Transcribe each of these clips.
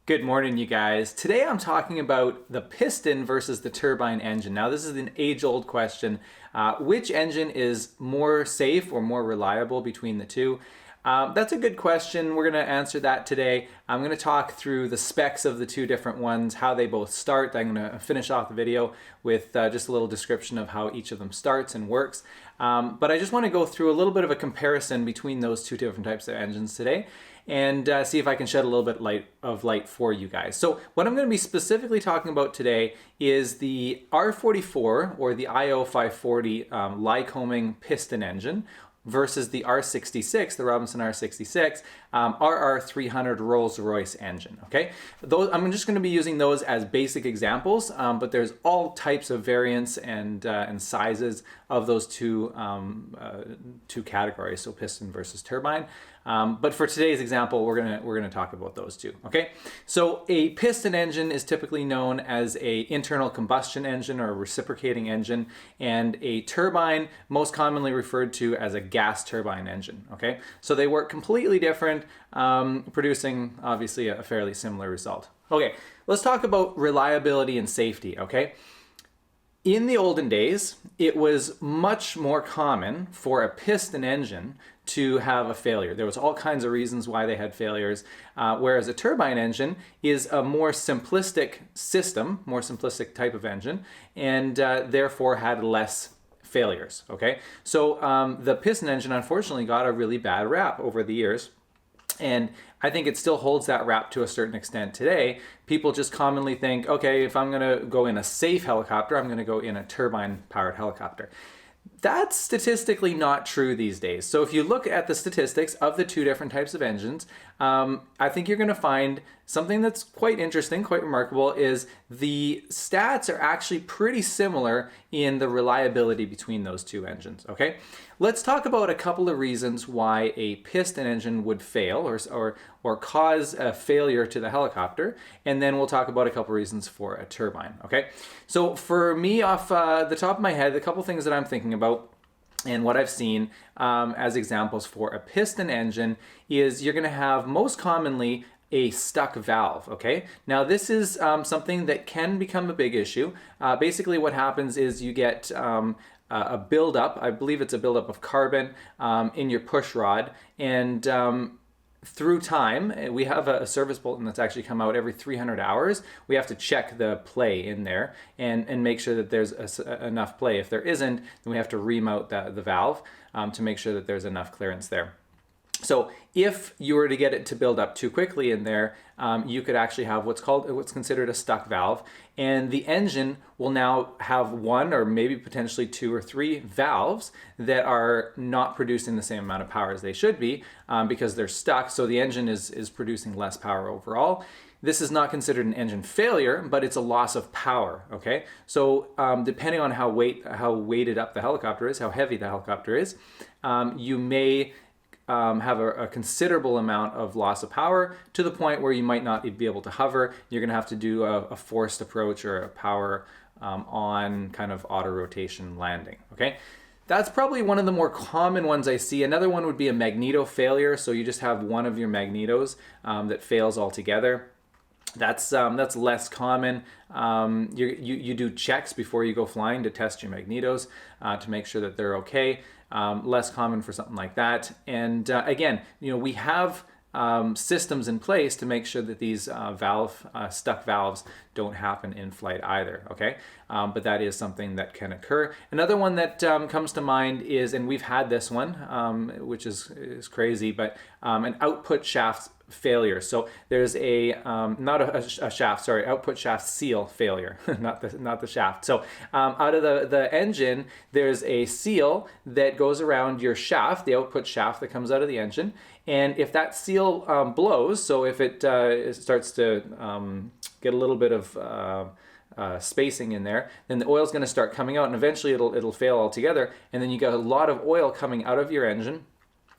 Good morning, you guys. Today I'm talking about the piston versus the turbine engine. Now, this is an age-old question. Which engine is more safe or more reliable between the two? That's a good question. We're going to answer that today. I'm going to talk through the specs of the two different ones, how they both start. I'm going to finish off the video with just a little description of how each of them starts and works. But I just want to go through a little bit of a comparison between those two different types of engines today and see if I can shed a little bit of light for you guys. So what I'm going to be specifically talking about today is the R44 or the IO540 Lycoming piston engine versus the R66, the Robinson R66, RR300 Rolls-Royce engine, okay? I'm just gonna be using those as basic examples, but there's all types of variants and sizes of those two categories, so piston versus turbine. But for today's example, we're gonna talk about those two, okay? So a piston engine is typically known as a internal combustion engine or a reciprocating engine, and a turbine most commonly referred to as a gas turbine engine, okay? So they work completely different, producing obviously a fairly similar result. Okay, let's talk about reliability and safety, okay? In the olden days, it was much more common for a piston engine to have a failure. There was all kinds of reasons why they had failures, whereas a turbine engine is a more simplistic system, more simplistic type of engine, and therefore had less failures, okay? So the piston engine unfortunately got a really bad rap over the years, and I think it still holds that rap to a certain extent today. People just commonly think, okay, if I'm gonna go in a safe helicopter, I'm gonna go in a turbine-powered helicopter. That's statistically not true these days. So if you look at the statistics of the two different types of engines, I think you're going to find something that's quite interesting, quite remarkable, is the stats are actually pretty similar in the reliability between those two engines, okay? Let's talk about a couple of reasons why a piston engine would fail or cause a failure to the helicopter, and then we'll talk about a couple of reasons for a turbine, okay? So for me, off the top of my head, a couple things that I'm thinking about and what I've seen as examples for a piston engine is you're going to have most commonly a stuck valve, okay? Now this is something that can become a big issue. Basically what happens is you get a buildup, I believe it's a buildup of carbon in your push rod, and through time, we have a service bulletin that's actually come out every 300 hours. We have to check the play in there and make sure that there's enough play. If there isn't, then we have to remount the valve to make sure that there's enough clearance there. So if you were to get it to build up too quickly in there, you could actually have what's considered a stuck valve, and the engine will now have one or maybe potentially two or three valves that are not producing the same amount of power as they should be because they're stuck. So the engine is producing less power overall. This is not considered an engine failure, but it's a loss of power, okay? So depending on how weighted up the helicopter is, how heavy the helicopter is, you may have a considerable amount of loss of power to the point where you might not be able to hover. You're going to have to do a forced approach or a power on kind of auto rotation landing, okay? That's probably one of the more common ones I see. Another one would be a magneto failure. So you just have one of your magnetos that fails altogether. That's less common. You do checks before you go flying to test your magnetos to make sure that they're okay. Less common for something like that. And again, we have systems in place to make sure that these stuck valves don't happen in flight either, okay? But that is something that can occur. Another one that comes to mind is, and we've had this one, which is crazy, but an output shaft failure. So there's output shaft seal failure, not the shaft. So out of the engine, there's a seal that goes around your shaft, the output shaft that comes out of the engine. And if that seal blows, so if it starts to get a little bit of spacing in there, then the oil's going to start coming out, and eventually it'll fail altogether. And then you got a lot of oil coming out of your engine.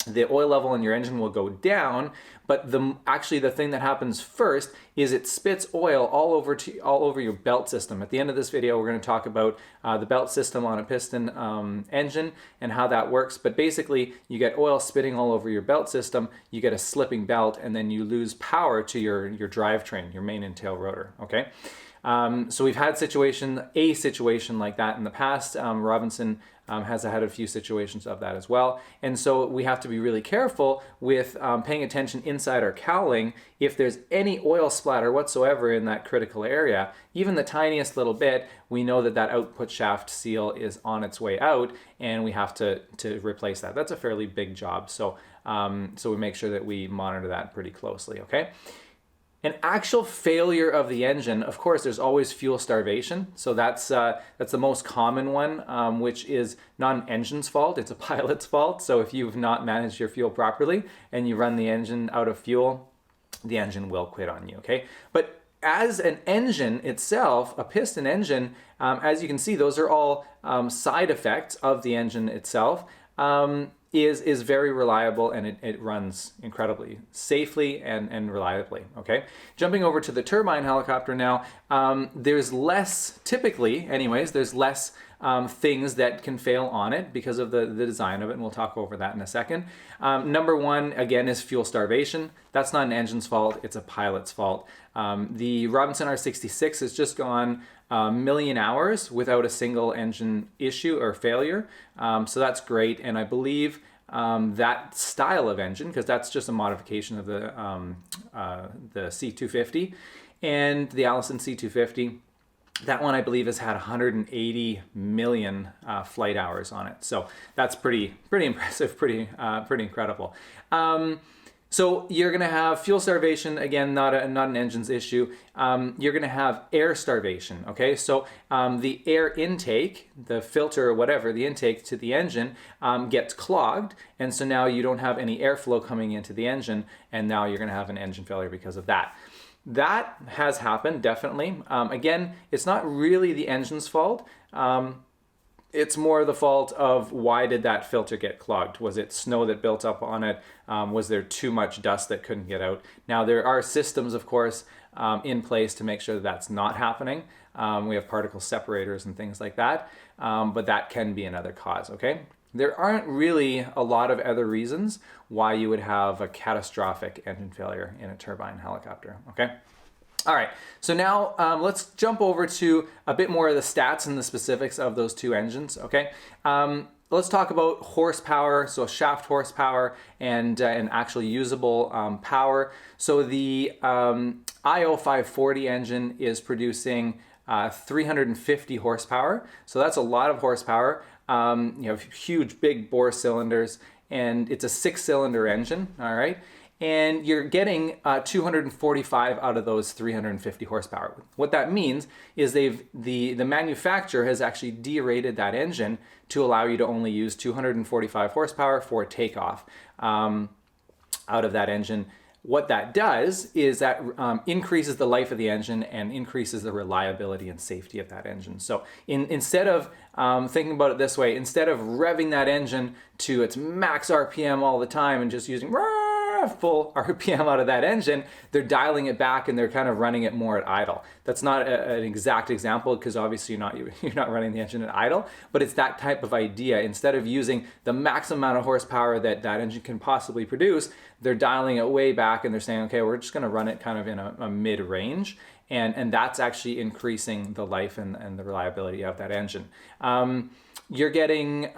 the oil level in your engine will go down, but actually the thing that happens first is it spits oil all over your belt system. At the end of this video, we're going to talk about the belt system on a piston engine and how that works. But basically, you get oil spitting all over your belt system, you get a slipping belt, and then you lose power to your drivetrain, your main and tail rotor. Okay. So we've had a situation like that in the past. Robinson has had a few situations of that as well. And so we have to be really careful with paying attention inside our cowling. If there's any oil splatter whatsoever in that critical area, even the tiniest little bit, we know that that output shaft seal is on its way out, and we have to replace that. That's a fairly big job. So, so we make sure that we monitor that pretty closely, okay? An actual failure of the engine, of course, there's always fuel starvation. So that's the most common one, which is not an engine's fault, it's a pilot's fault. So if you've not managed your fuel properly and you run the engine out of fuel, the engine will quit on you, okay? But as an engine itself, a piston engine, as you can see, those are all side effects of the engine itself. Is very reliable, and it runs incredibly safely and reliably, okay? Jumping over to the turbine helicopter now, there's less, typically anyways, there's less things that can fail on it because of the design of it, and we'll talk over that in a second. Number one, again, is fuel starvation. That's not an engine's fault, it's a pilot's fault. The Robinson R66 has just gone a million hours without a single engine issue or failure. So that's great. And I believe that style of engine, because that's just a modification of the C250 and the Allison C250, that one I believe has had 180 million flight hours on it. So that's pretty impressive, pretty incredible. So you're going to have fuel starvation, again, not an engine's issue. You're going to have air starvation, okay? So the air intake, the filter or whatever, the intake to the engine gets clogged, and so now you don't have any airflow coming into the engine, and now you're going to have an engine failure because of that. That has happened, definitely. Again, it's not really the engine's fault. It's more the fault of why did that filter get clogged? Was it snow that built up on it? Was there too much dust that couldn't get out? Now, there are systems, of course, in place to make sure that that's not happening. We have particle separators and things like that, but that can be another cause, okay? There aren't really a lot of other reasons why you would have a catastrophic engine failure in a turbine helicopter, okay? All right, so now let's jump over to a bit more of the stats and the specifics of those two engines, okay? Let's talk about horsepower, so shaft horsepower and actually usable power. So the IO 540 engine is producing 350 horsepower, so that's a lot of horsepower. You have huge, big bore cylinders, and it's a 6-cylinder engine, all right? And you're getting 245 out of those 350 horsepower. What that means is the manufacturer has actually derated that engine to allow you to only use 245 horsepower for takeoff out of that engine. What that does is that increases the life of the engine and increases the reliability and safety of that engine. So instead of thinking about it this way, instead of revving that engine to its max RPM all the time and just using full RPM out of that engine, they're dialing it back and they're kind of running it more at idle. That's not an exact example because obviously you're not running the engine at idle, but it's that type of idea. Instead of using the maximum amount of horsepower that engine can possibly produce, they're dialing it way back and they're saying, okay, we're just going to run it kind of in a mid-range, and that's actually increasing the life and the reliability of that engine. You're getting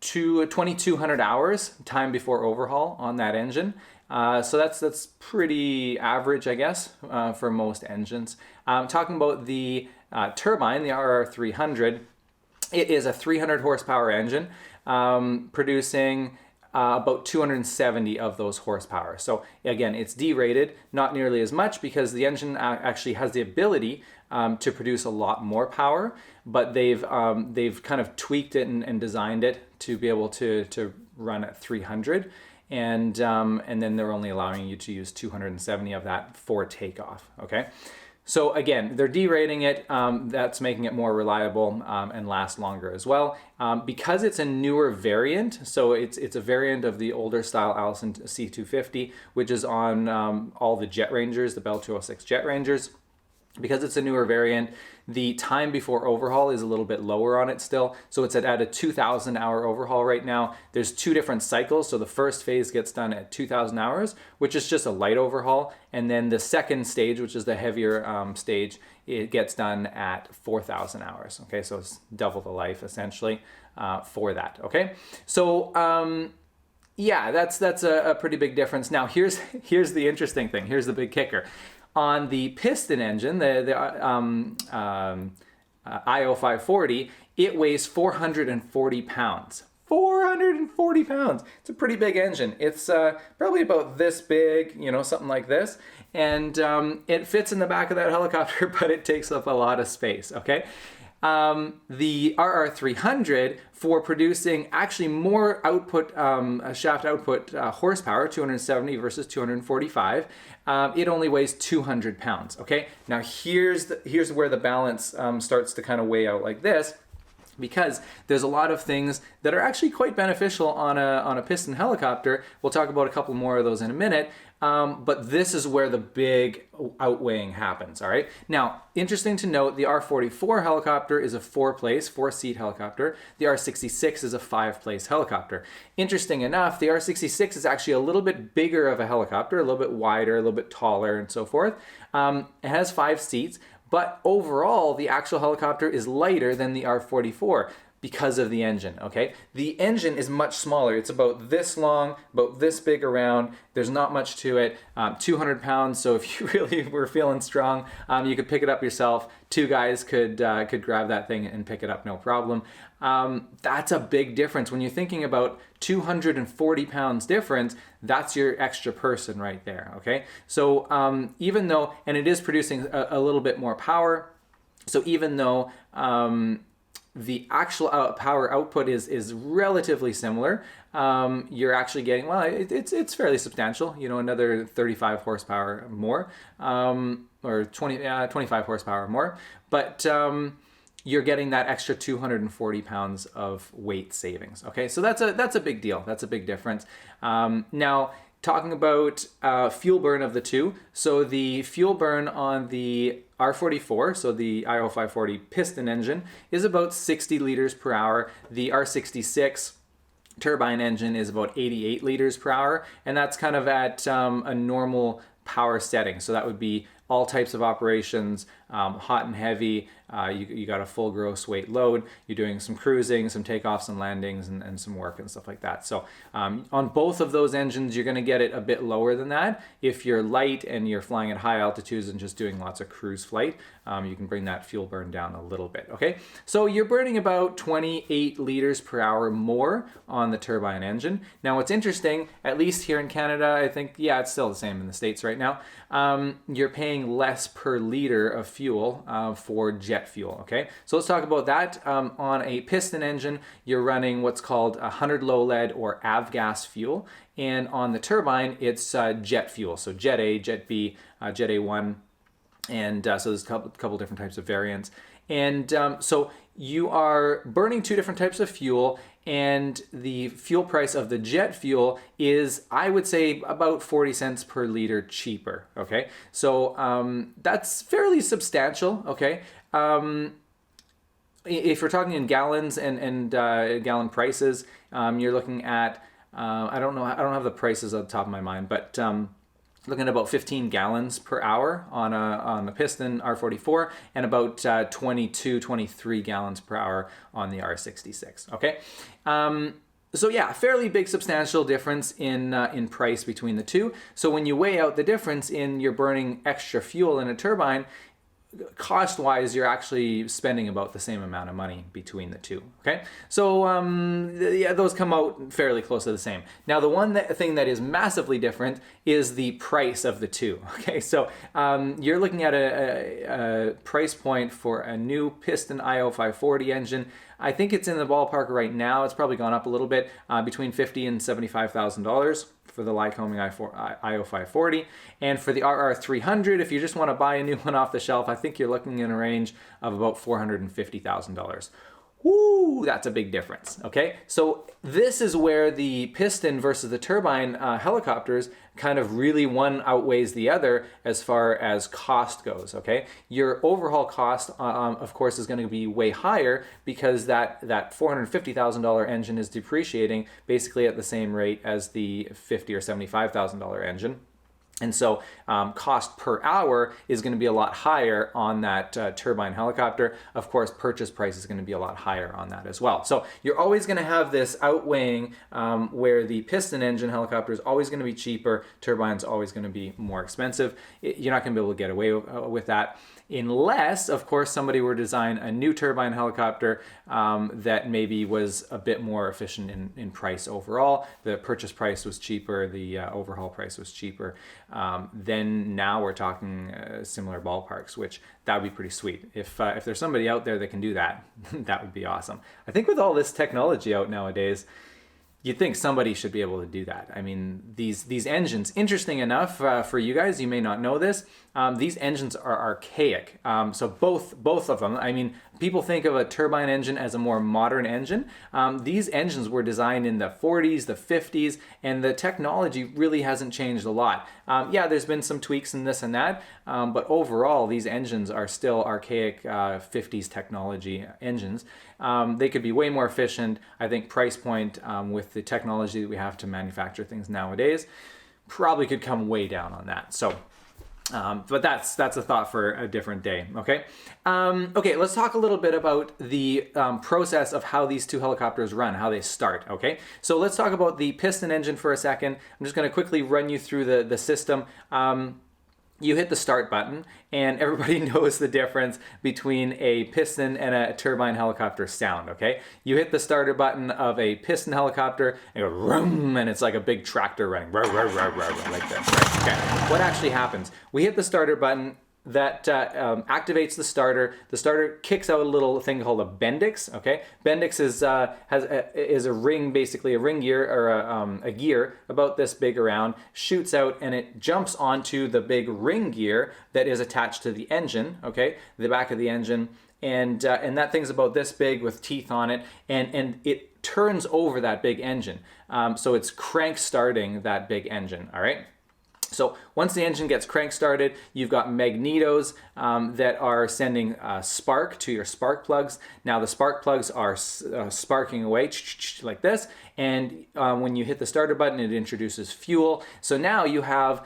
2,200 hours time before overhaul on that engine. So that's pretty average, I guess, for most engines. Talking about the turbine, the RR300, it is a 300 horsepower engine producing about 270 of those horsepower. So again, it's derated, not nearly as much because the engine actually has the ability to produce a lot more power, but they've kind of tweaked it and designed it to be able to run at 300, and then they're only allowing you to use 270 of that for takeoff. Okay, So again, they're derating it. That's making it more reliable and last longer as well. Because it's a newer variant, so it's a variant of the older style Allison C250, which is on all the Jet Rangers, the Bell 206 Jet Rangers. Because it's a newer variant, the time before overhaul is a little bit lower on it still. So it's at a 2,000 hour overhaul right now. There's 2 different cycles. So the first phase gets done at 2,000 hours, which is just a light overhaul. And then the second stage, which is the heavier stage, it gets done at 4,000 hours. Okay, so it's double the life essentially for that. Okay, so yeah, that's a pretty big difference. Now here's the interesting thing. Here's the big kicker. On the piston engine, the IO540, it weighs 440 pounds. 440 pounds. It's a pretty big engine. It's probably about this big, you know, something like this. And it fits in the back of that helicopter, but it takes up a lot of space, okay? The RR300 for producing actually more output, shaft output horsepower, 270 versus 245, it only weighs 200 pounds, okay? Now here's where the balance starts to kind of weigh out like this, because there's a lot of things that are actually quite beneficial on a piston helicopter. We'll talk about a couple more of those in a minute. But this is where the big outweighing happens, all right? Now, interesting to note, the R44 helicopter is a 4-seat helicopter. The R66 is a 5-place helicopter. Interesting enough, the R66 is actually a little bit bigger of a helicopter, a little bit wider, a little bit taller, and so forth. It has 5 seats, but overall, the actual helicopter is lighter than the R44. Because of the engine, okay? The engine is much smaller. It's about this long, about this big around. There's not much to it. 200 pounds, so if you really were feeling strong, you could pick it up yourself. 2 guys could grab that thing and pick it up, no problem. That's a big difference. When you're thinking about 240 pounds difference, that's your extra person right there, okay? So even though, and it is producing a little bit more power, so even though the actual power output is relatively similar, you're actually getting, well, it's fairly substantial, you know, another 35 horsepower more, or 25 horsepower more, but you're getting that extra 240 pounds of weight savings. Okay, so that's a big deal. That's a big difference. Now, talking about fuel burn of the two, so the fuel burn on the R44, so the IO540 piston engine, is about 60 liters per hour. The R66 turbine engine is about 88 liters per hour, and that's kind of at a normal power setting. So that would be all types of operations, hot and heavy. You got a full gross weight load. You're doing some cruising, some takeoffs and landings, and some work and stuff like that. So on both of those engines, you're going to get it a bit lower than that. If you're light and you're flying at high altitudes and just doing lots of cruise flight, you can bring that fuel burn down a little bit. Okay, so you're burning about 28 liters per hour more on the turbine engine. Now, what's interesting, at least here in Canada, I think, yeah, it's still the same in the States right now. You're paying less per liter of fuel for jet fuel, okay? So let's talk about that. On a piston engine, you're running what's called 100 low lead or avgas fuel, and on the turbine, it's jet fuel, so Jet A, Jet B, Jet A1, and so there's a couple different types of variants. And so you are burning 2 different types of fuel, and the fuel price of the jet fuel is, I would say, about 40 cents per liter cheaper, okay? So that's fairly substantial, okay? If we're talking in gallons and gallon prices, you're looking at, I don't have the prices on the top of my mind, but looking at about 15 gallons per hour on the piston R44, and about 23 gallons per hour on the R66. Okay, so yeah, fairly big substantial difference in price between the two. So when you weigh out the difference in you're burning extra fuel in a turbine, cost-wise, you're actually spending about the same amount of money between the two, okay? So, yeah, those come out fairly close to the same. Now, the thing that is massively different is the price of the two, okay? So, you're looking at a price point for a new Piston IO540 engine I think it's in the ballpark right now. It's probably gone up a little bit, between $50,000 and $75,000 for the Lycoming IO540. And for the RR300, if you just want to buy a new one off the shelf, I think you're looking in a range of about $450,000. Woo, that's a big difference, okay? So this is where the Piston versus the Turbine helicopters kind of really one outweighs the other as far as cost goes, okay? Your overhaul cost, of course, is going to be way higher because that $450,000 engine is depreciating basically at the same rate as the $50,000 or $75,000 engine. And so cost per hour is going to be a lot higher on that turbine helicopter. Of course, purchase price is going to be a lot higher on that as well. So you're always going to have this outweighing where the piston engine helicopter is always going to be cheaper, turbine's always going to be more expensive. You're not going to be able to get away with that. Unless, of course, somebody were to design a new turbine helicopter that maybe was a bit more efficient in price overall. The purchase price was cheaper, the overhaul price was cheaper. Then now we're talking similar ballparks, which that would be pretty sweet. If there's somebody out there that can do that, that would be awesome. I think with all this technology out nowadays, you'd think somebody should be able to do that. I mean, these engines, interesting enough for you guys, you may not know this, these engines are archaic. So both of them, I mean, people think of a turbine engine as a more modern engine. These engines were designed in the 40s, the 50s, and the technology really hasn't changed a lot. Yeah, there's been some tweaks in this and that, but overall, these engines are still archaic 50s technology engines. They could be way more efficient. I think price point with the technology that we have to manufacture things nowadays probably could come way down on that. So, but that's a thought for a different day. Okay. Okay. Let's talk a little bit about the process of how these two helicopters run, how they start. Okay. So let's talk about the piston engine for a second. I'm just going to quickly run you through the system. You hit the start button, and everybody knows the difference between a piston and a turbine helicopter sound, okay? You hit the starter button of a piston helicopter, and it goes vroom, and it's like a big tractor running, like this, right? Okay, what actually happens? We hit the starter button, that activates the starter. The starter kicks out a little thing called a Bendix. Okay, Bendix is a ring, basically a ring gear or a gear about this big around, shoots out and it jumps onto the big ring gear that is attached to the engine. Okay, the back of the engine, and that thing's about this big with teeth on it, and it turns over that big engine. So it's crank starting that big engine. All right. So once the engine gets crank started, you've got magnetos that are sending spark to your spark plugs. Now the spark plugs are sparking away like this, and when you hit the starter button, it introduces fuel. So now you have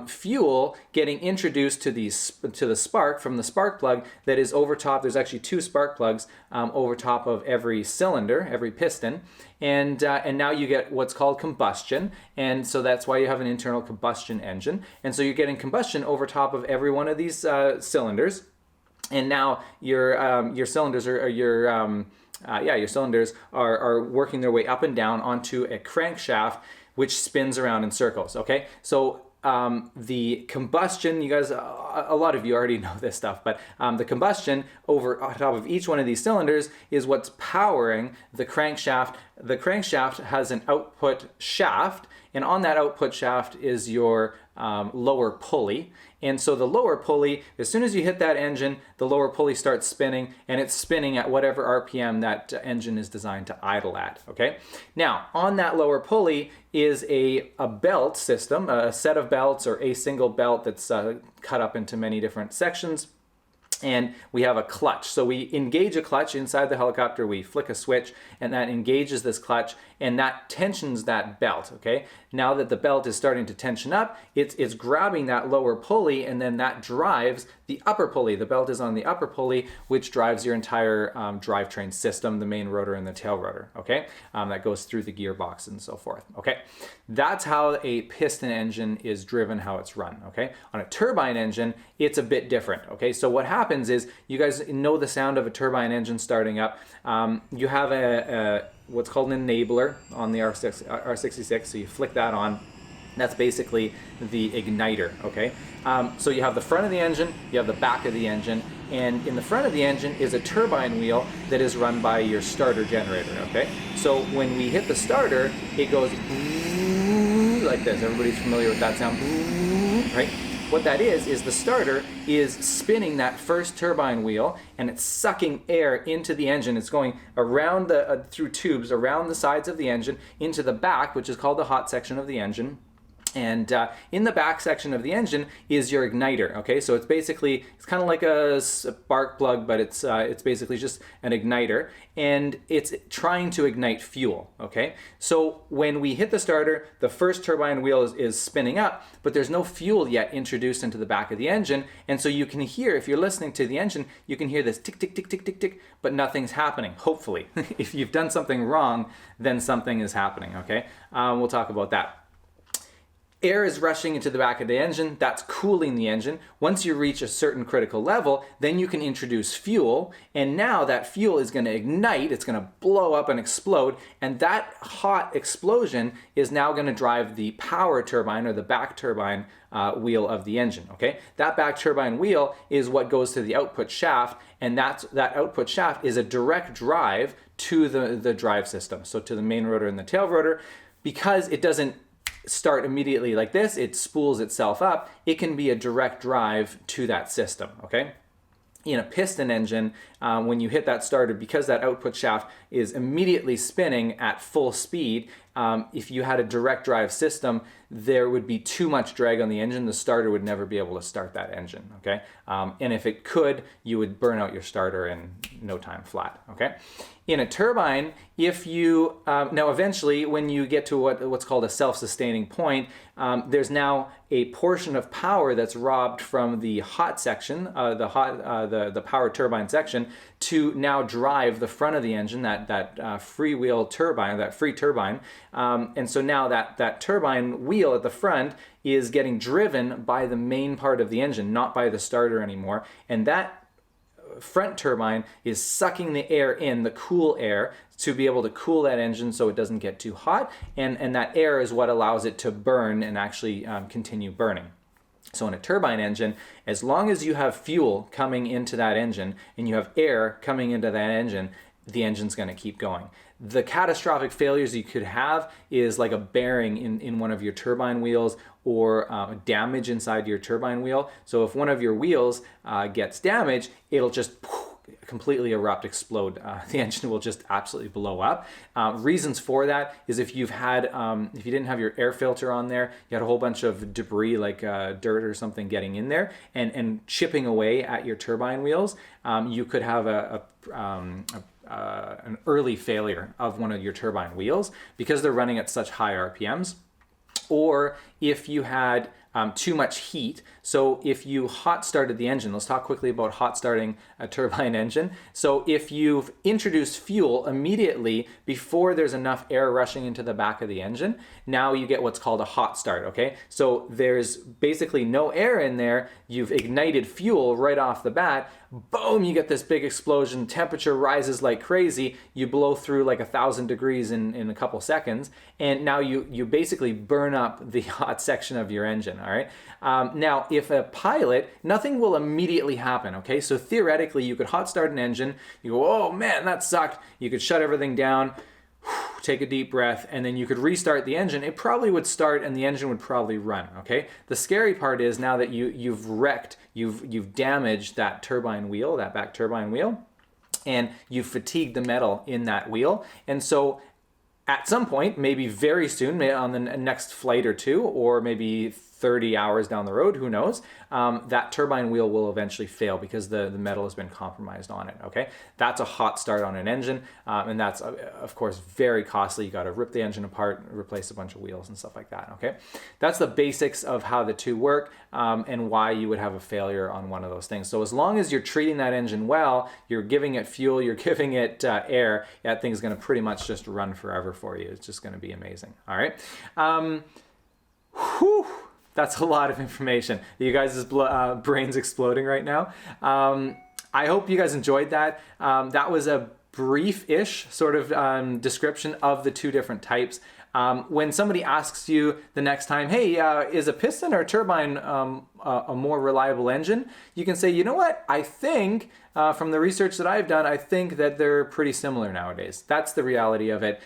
fuel getting introduced to the spark from the spark plug that is over top. There's actually two spark plugs over top of every cylinder, every piston, and now you get what's called combustion, and so that's why you have an internal combustion engine, and so you're getting combustion over top of every one of these cylinders, and now your cylinders your cylinders are working their way up and down onto a crankshaft which spins around in circles. Okay, so the combustion, you guys, a lot of you already know this stuff, but the combustion over on top of each one of these cylinders is what's powering the crankshaft. The crankshaft has an output shaft, and on that output shaft is your lower pulley. And so the lower pulley, as soon as you hit that engine, the lower pulley starts spinning, and it's spinning at whatever RPM that engine is designed to idle at, okay? Now, on that lower pulley is a belt system, a set of belts or a single belt that's cut up into many different sections. And we have a clutch. So we engage a clutch inside the helicopter, we flick a switch, and that engages this clutch, and that tensions that belt, okay? Now that the belt is starting to tension up, it's grabbing that lower pulley, and then that drives the upper pulley. The belt is on the upper pulley, which drives your entire drivetrain system, the main rotor and the tail rotor, okay? That goes through the gearbox and so forth, okay? That's how a piston engine is driven, how it's run, okay? On a turbine engine, it's a bit different, okay? So what happens is, you guys know the sound of a turbine engine starting up. You have what's called an enabler on the R66, so you flick that on, That's basically the igniter, okay? So you have the front of the engine, you have the back of the engine, and in the front of the engine is a turbine wheel that is run by your starter generator, okay? So when we hit the starter, it goes like this. Everybody's familiar with that sound, right? What that is the starter is spinning that first turbine wheel, and it's sucking air into the engine. It's going around the through tubes around the sides of the engine into the back, which is called the hot section of the engine. And in the back section of the engine is your igniter, okay? So it's basically, it's kind of like a spark plug, but it's basically just an igniter, and it's trying to ignite fuel, okay? So when we hit the starter, the first turbine wheel is spinning up, but there's no fuel yet introduced into the back of the engine, and so you can hear, if you're listening to the engine, you can hear this tick, tick, tick, tick, tick, tick, but nothing's happening, hopefully. If you've done something wrong, then something is happening, okay? We'll talk about that. Air is rushing into the back of the engine, that's cooling the engine. Once you reach a certain critical level, then you can introduce fuel, and now that fuel is going to ignite, it's going to blow up and explode, and that hot explosion is now going to drive the power turbine, or the back turbine wheel of the engine, okay? That back turbine wheel is what goes to the output shaft, and that output shaft is a direct drive to the drive system, so to the main rotor and the tail rotor. Because it doesn't start immediately like this, it spools itself up, it can be a direct drive to that system, okay? In a piston engine, when you hit that starter, because that output shaft is immediately spinning at full speed, if you had a direct drive system, there would be too much drag on the engine. The starter would never be able to start that engine, okay? And if it could, you would burn out your starter in no time flat, okay? In a turbine, if you, now eventually when you get to what's called a self-sustaining point, there's now a portion of power that's robbed from the hot section, the power turbine section, to now drive the front of the engine, that freewheel turbine, that free turbine. And so now that turbine wheel at the front is getting driven by the main part of the engine, not by the starter anymore. And that front turbine is sucking the air in, the cool air, to be able to cool that engine so it doesn't get too hot, and that air is what allows it to burn and actually continue burning. So in a turbine engine, as long as you have fuel coming into that engine and you have air coming into that engine, the engine's going to keep going. The catastrophic failures you could have is like a bearing in one of your turbine wheels, or damage inside your turbine wheel. So if one of your wheels gets damaged, it'll just completely erupt, explode. The engine will just absolutely blow up. Reasons for that is if you've had, if you didn't have your air filter on there, you had a whole bunch of debris like dirt or something getting in there and chipping away at your turbine wheels, you could have an early failure of one of your turbine wheels because they're running at such high RPMs. Or if you had too much heat. So if you hot started the engine, let's talk quickly about hot starting a turbine engine. So if you've introduced fuel immediately before there's enough air rushing into the back of the engine, now you get what's called a hot start, okay? So there's basically no air in there, you've ignited fuel right off the bat, boom, you get this big explosion, temperature rises like crazy, you blow through like 1,000 degrees in a couple seconds, and now you basically burn up the hot section of your engine, all right? Now, if a pilot, nothing will immediately happen, okay? So theoretically, you could hot start an engine, you go, oh man, that sucked. You could shut everything down, take a deep breath, and then you could restart the engine. It probably would start and the engine would probably run, okay? The scary part is now that you've wrecked, you've damaged that turbine wheel, that back turbine wheel, and you've fatigued the metal in that wheel. And so at some point, maybe very soon, maybe on the next flight or two, or maybe 30 hours down the road, who knows, that turbine wheel will eventually fail because the metal has been compromised on it, okay? That's a hot start on an engine, and that's, of course, very costly. You gotta rip the engine apart, replace a bunch of wheels and stuff like that, okay? That's the basics of how the two work and why you would have a failure on one of those things. So as long as you're treating that engine well, you're giving it fuel, you're giving it air, that thing's gonna pretty much just run forever for you. It's just gonna be amazing, all right? That's a lot of information. You guys' brains exploding right now. I hope you guys enjoyed that. That was a brief-ish sort of description of the two different types. When somebody asks you the next time, hey, is a piston or a turbine a more reliable engine? You can say, you know what, I think from the research that I've done, I think that they're pretty similar nowadays. That's the reality of it.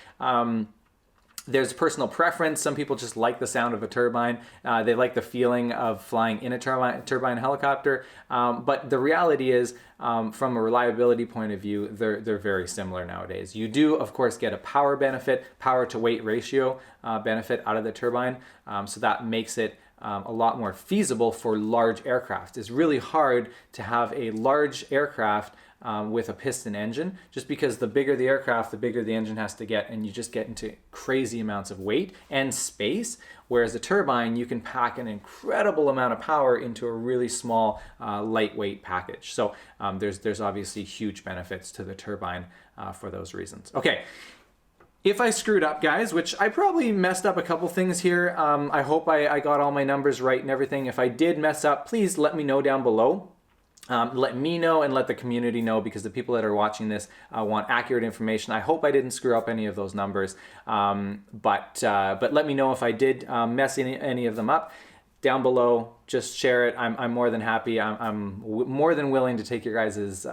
There's personal preference. Some people just like the sound of a turbine. They like the feeling of flying in a turbine helicopter. But the reality is, from a reliability point of view, they're very similar nowadays. You do, of course, get a power benefit, power to weight ratio benefit out of the turbine. So that makes it a lot more feasible for large aircraft. It's really hard to have a large aircraft with a piston engine, just because the bigger the aircraft, the bigger the engine has to get, and you just get into crazy amounts of weight and space. Whereas a turbine, you can pack an incredible amount of power into a really small, lightweight package. So there's obviously huge benefits to the turbine for those reasons. Okay. If I screwed up, guys, which I probably messed up a couple things here, I hope I got all my numbers right and everything. If I did mess up, please let me know down below. Let me know and let the community know, because the people that are watching this want accurate information. I hope I didn't screw up any of those numbers, but let me know if I did mess any of them up. Down below, just share it. I'm more than happy. I'm more than willing to take your guys'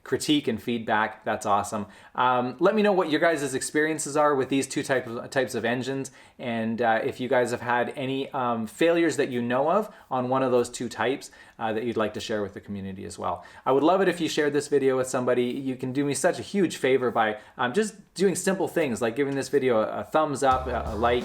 critique and feedback. That's awesome. Let me know what your guys' experiences are with these two types of engines, and if you guys have had any failures that you know of on one of those two types that you'd like to share with the community as well. I would love it if you shared this video with somebody. You can do me such a huge favor by just doing simple things like giving this video a thumbs up, a like,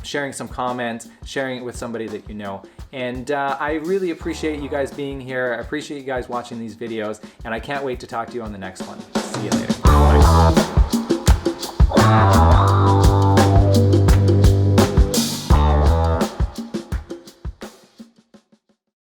sharing some comments, sharing it with somebody that you know. And I really appreciate you guys being here. I appreciate you guys watching these videos, and I can't wait to talk to you on the next one. See you later. Bye.